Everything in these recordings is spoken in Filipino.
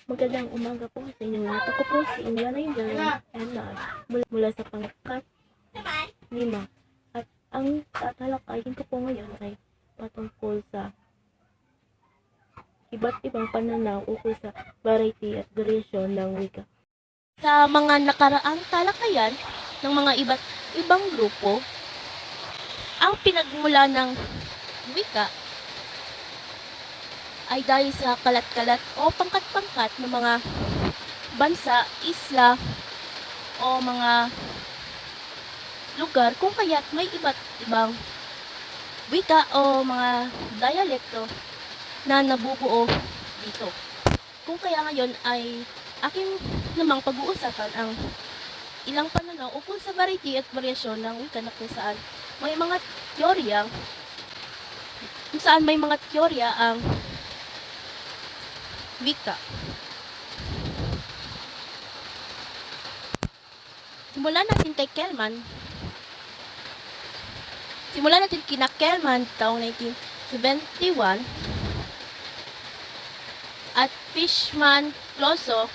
Magandang umaga po sa inyo lahat. Ako po si Inyanay mula sa pangkat 5. At ang tatalakayin ko po ngayon ay patungkol sa iba't ibang pananaw ukol sa variety at variation ng wika. Sa mga nakaraang talakayan ng mga iba't ibang grupo, ang pinagmula ng wika ay dahil sa kalat-kalat o pangkat-pangkat ng mga bansa, isla, o mga lugar kung kaya't may iba't ibang wika o mga dialekto na nabubuo dito. Kung kaya ngayon ay aking namang pag-uusapan ang ilang pananaw ukol sa variety at variasyon ng wika na kung saan may mga teorya ang wika. Simulan natin kina Kelman taong 1971 at Fishman Closo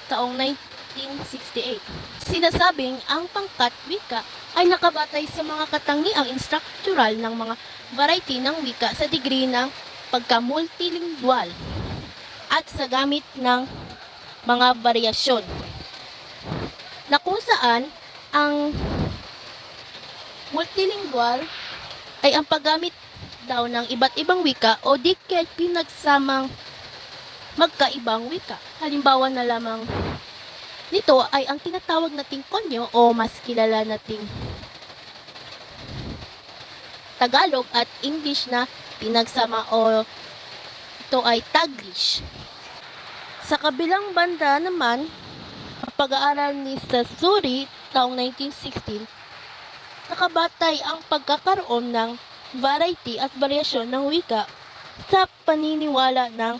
taong 1968. Sinasabing ang pangkat wika ay nakabatay sa mga katangiang instructural ng mga variety ng wika sa degree ng pagka-multilingual at sa gamit ng mga variasyon na kung saan ang multilingual ay ang paggamit daw ng iba't ibang wika o di kaya pinagsamang magkaibang wika. Halimbawa na lamang nito ay ang tinatawag nating konyo o mas kilala nating Tagalog at English na pinagsama o ito ay Taglish. Sa kabilang banda naman, ang pag-aaral ni Sasuri taong 1916, nakabatay ang pagkakaroon ng variety at variasyon ng wika sa paniniwala ng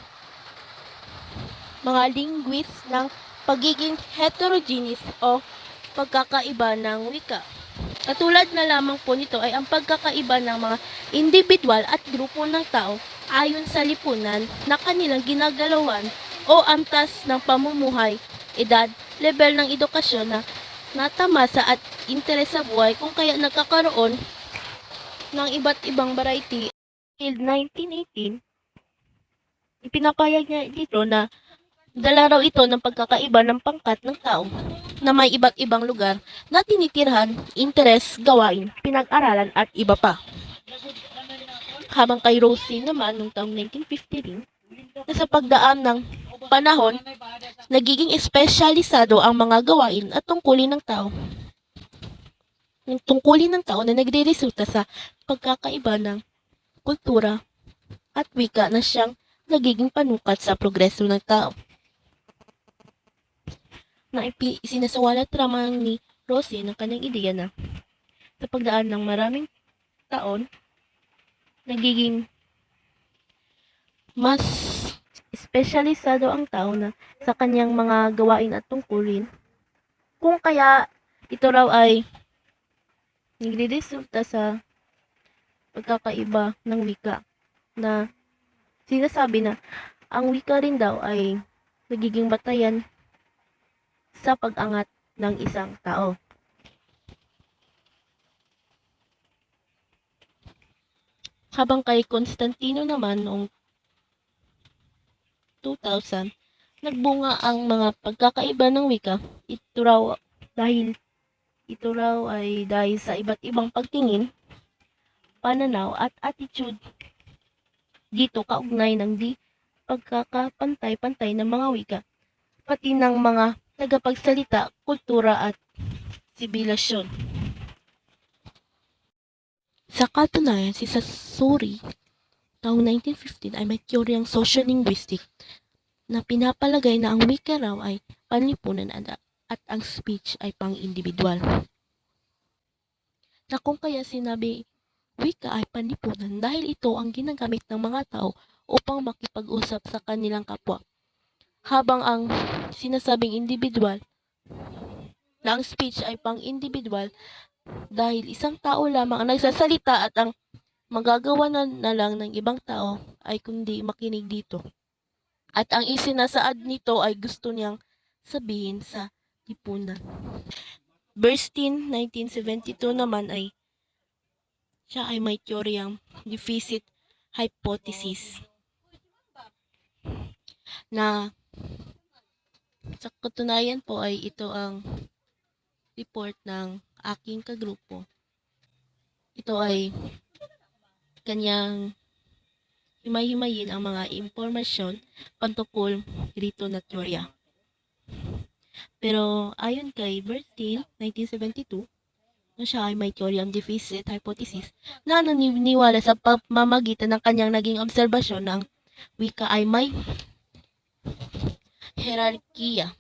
mga linguist ng pagiging heterogeneous o pagkakaiba ng wika. Katulad na lamang po nito ay ang pagkakaiba ng mga individual at grupo ng tao ayon sa lipunan na kanilang ginagalawan o antas ng pamumuhay, edad, level ng edukasyon na natamasa at interes sa buhay kung kaya nagkakaroon ng iba't ibang variety. In 1918, ipinapayag niya dito na dala raw ito ng pagkakaiba ng pangkat ng tao na may iba't ibang lugar na tinitirhan, interes, gawain, pinag-aralan at iba pa. Habang kay Rosie naman noong taong 1953, na sa pagdaan ng panahon, nagiging espesyalisado ang mga gawain at tungkulin ng tao. Yung tungkulin ng tao na nagre-resulta sa pagkakaiba ng kultura at wika na siyang nagiging panukat sa progreso ng tao. Na sinasawalat ramang ni Rosie ng kanyang ideya na sa pagdaan ng maraming taon, nagiging mas espesyalisado ang tao na sa kanyang mga gawain at tungkulin. Kung kaya ito raw ay nagre-resulta sa pagkakaiba ng wika na sinasabi na ang wika rin daw ay nagiging batayan sa pag-angat ng isang tao. Habang kay Constantino naman noong 2000, nagbunga ang mga pagkakaiba ng wika. Ito raw ay dahil sa iba't ibang pagtingin, pananaw at attitude dito kaugnay ng di pagkakapantay-pantay ng mga wika, pati ng mga tagapagsalita, kultura at sibilasyon. Sa katunayan, si Sasori taong 1915 ay may teoryang sociolinguistic na pinapalagay na ang wika raw ay panlipunan at ang speech ay pang-individual. Na kung kaya sinabi wika ay panlipunan dahil ito ang ginagamit ng mga tao upang makipag-usap sa kanilang kapwa. Habang ang sinasabing individual na ang speech ay pang-individual dahil isang tao lamang ang nagsasalita at ang magagawa na lang ng ibang tao ay kundi makinig dito. At ang isinasaad nito ay gusto niyang sabihin sa lipunan. Bernstein, 1972 naman siya ay may teoryang deficit hypothesis na sa katunayan po ay ito ang report ng aking kagrupo. Ito ay kanyang himay-himayin ang mga impormasyon patungkol dito na teorya. Pero ayon kay Bernstein, 1972, siya ay may teoryang deficit hypothesis na naniniwala sa pamamagitan ng kanyang naging obserbasyon ng wika ay may hierarkiya.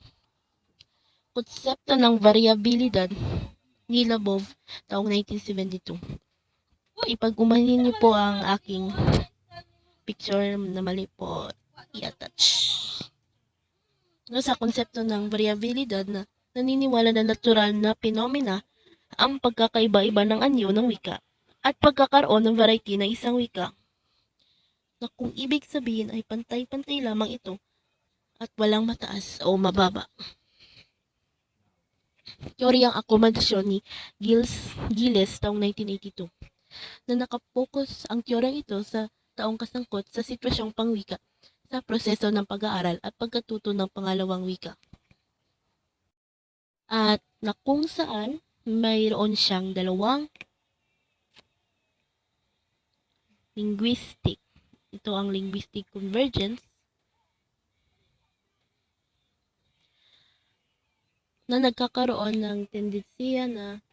Konsepto ng variabilidad ni Labov taong 1972. Ipag-umanin niyo po ang aking picture na mali po i-attach. Sa konsepto ng variabilidad na naniniwala na natural na phenomena ang pagkakaiba-iba ng anyo ng wika at pagkakaroon ng variety ng isang wika na kung ibig sabihin ay pantay-pantay lamang ito at walang mataas o mababa. Teoryang akomodasyon ni Giles taong 1982 na nakapokus ang teoryang ito sa taong kasangkot sa sitwasyong pangwika sa proseso ng pag-aaral at pagkatuto ng pangalawang wika. At na kung saan mayroon siyang dalawang linguistic. Ito ang linguistic convergence na nagkakaroon ng tendensiya na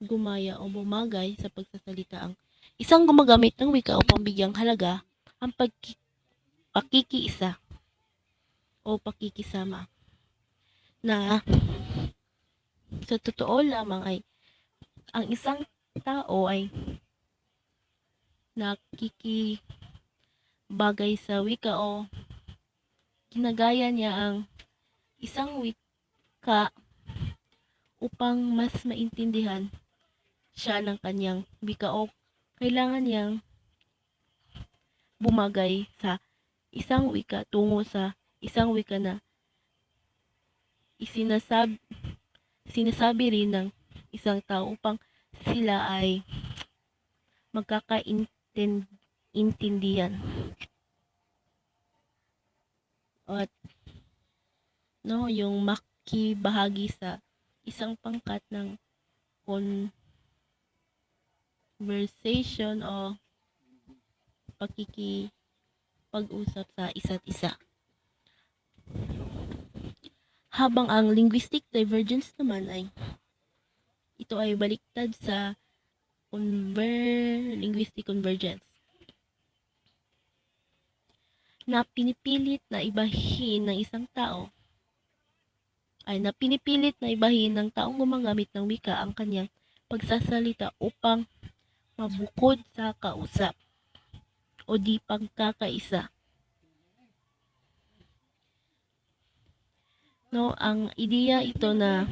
gumaya o bumagay sa pagsasalita ang isang gumagamit ng wika upang bigyang halaga ang pakikiisa o pakikisama na sa totoo lamang ay ang isang tao ay nakikibagay sa wika o ginagaya niya ang isang wika upang mas maintindihan siya ng kanyang wika o kailangan niyang bumagay sa isang wika tungo sa isang wika na sinasabi rin ng isang tao upang sila ay magkakaintindihan. At yung makibahagi sa isang pangkat ng conversation o pakikipag-usap sa isa't isa. Habang ang linguistic divergence naman ito ay baliktad sa linguistic convergence na pinipilit na ibahin ng isang tao ng taong gumagamit ng wika ang kanyang pagsasalita upang mabukod sa kausap o di pagkakaisa. Ang ideya ito na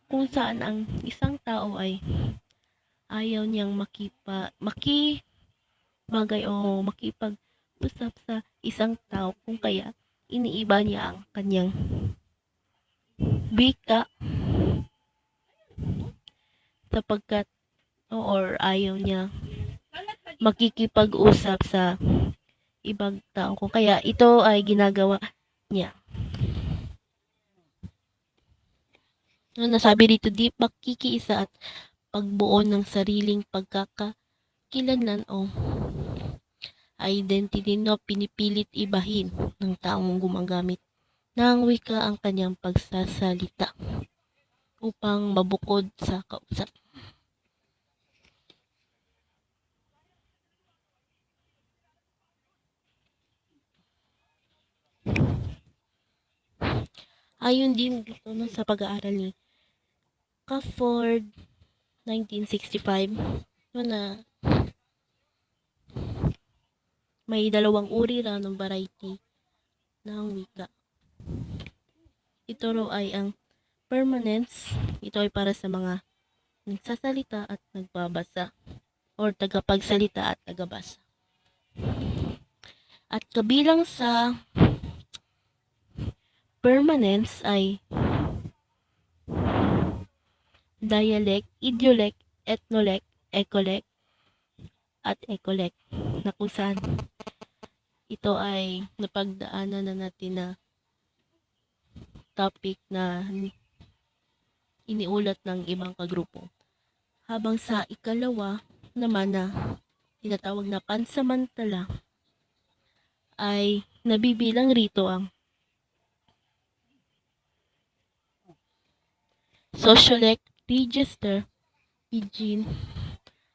kung saan ang isang tao ay ayaw niyang makibagay o makipag-usap sa isang tao kung kaya iniiba niya ang kanyang wika sapagkat or ayaw niya makikipag-usap sa ibang tao kung kaya ito ay ginagawa niya. Nasabi dito, di pagkikiisa at pagbuo ng sariling pagkakakilanlan o identity na pinipilit ibahin ng taong gumagamit ng wika ang kanyang pagsasalita upang mabukod sa kausap. Ayon din dito sa pag-aaral ni Cafford 1965 na may dalawang uri raw ng variety ng wika. Ito raw ay ang permanence. Ito ay para sa mga nagsasalita at nagbabasa or tagapagsalita at tagabasa. At kabilang sa permanence ay dialect, idiolect, ethnolect, ecolect, at ecolect na kung saan ito ay napagdaanan na natin na topic na iniulat ng ibang kagrupo. Habang sa ikalawa naman na tinatawag na pansamantala ay nabibilang rito ang sociolect, register, pidgin,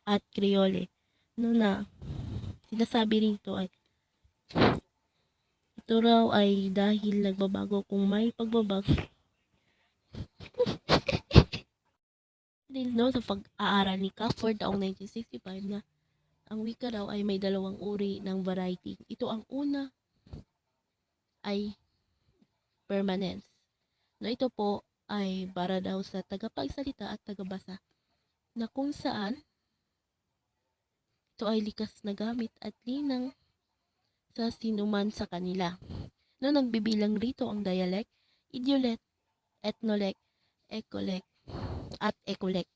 at creole. No na sinasabi rito ay ito raw ay dahil nagbabago kung may pagbabago din no, sa pag-aaral ni Cafford taong 1965 na ang wika daw ay may dalawang uri ng variety. Ito ang una ay permanence. No, ito po ay para daw sa tagapagsalita at tagabasa na kung saan ito ay likas na gamit at linang sa sinuman sa kanila. No, nagbibilang rito ang dialect, idiolect, ethnolect, ecolect, at ecolect.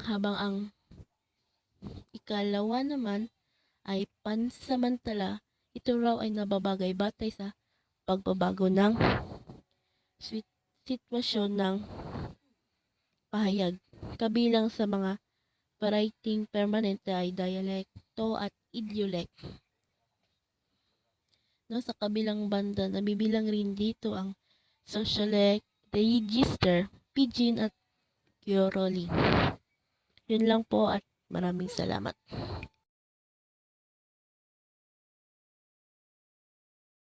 Habang ang ikalawa naman ay pansamantala, ito raw ay nababagay batay sa pagbabago ng sitwasyon ng pahayag. Kabilang sa mga writing permanent ay dialecto at idiolect. No, sa kabilang banda, nabibilang rin dito ang sociolect, register, pidgin at creole. Yun lang po at maraming salamat.